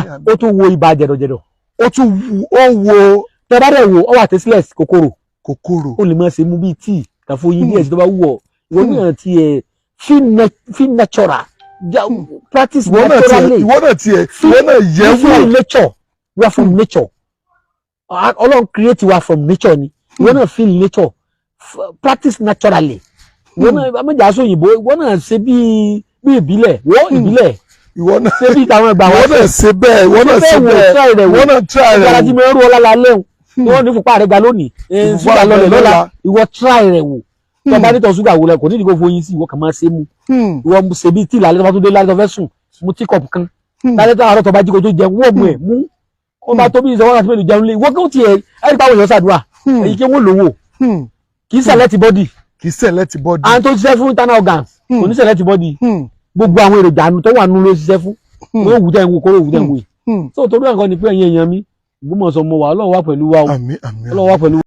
kódà ó tún wo ibà jẹ̀dọ̀jẹ̀dọ̀ ó tún wo tẹ́bá dẹ̀ wo ọwọ́ tasteless kòkòrò kòkòrò ó lè máa ṣe mú bíi tíì kàfó yín díẹ̀ sí tó bá wù ọ́ ìwọ náà ti ẹ̀ feel natural practice naturally ìwọ náà yẹ feel nature we are from nature Ọlọ́run create wa from nature ni ìwọ náà feel nature practice naturally ìwọ náà méjà sọ òyìnbó ìwọ náà ṣe bí ìbílẹ̀ ìbílẹ̀ ìwọ náà ṣe bí táwọn ẹgbàá ìwọ náà ṣe bẹ́ẹ̀ ìwọ náà try rẹ̀ ìgbàlá tí mo rú ọ lálẹ́ lẹ́hùn ìwọ ní fúnpá rẹ̀ ga lónìí ṣúgà lọlẹ̀ lọ́la ìwọ try rẹ̀ wò tó bá nítọ̀ ṣúgà wò lẹ kò ní ìdíkò foyín sí ìwọ kàn máa ṣe mu ìwọ ṣe bí tíì lálẹ́ tó bá tó dé lálẹ́ tó fẹ́ sùn mu tíkọ̀pù kan lálẹ́ tó àárọ̀ tó bá jí kó tó jẹun wọ́n mú ẹ̀ mú ó bá tó bí ìṣọwọ́ àti mélòó jẹun lé ìwọ kí ó tiẹ̀ ẹ̀rí pàwọn èèyàn ṣàdúrà èyí kí wọ́n lówó kì í select body àwọn tó ṣiṣẹ́ fún internal organs kò ní select body gbogbo àwọn èròjà àánú tó wà nínú ló ṣiṣẹ́ fún wọ́n wù jẹ́ ìwò kóró wù jẹ́ ìwò yìí tó torí àǹkan ni pé ẹ̀yin èèyàn mi Ògbómọ̀ṣọ́ mọ wà Ọlọ́run wà pẹ̀lú wa o Ọlọ́run wà pẹ̀lú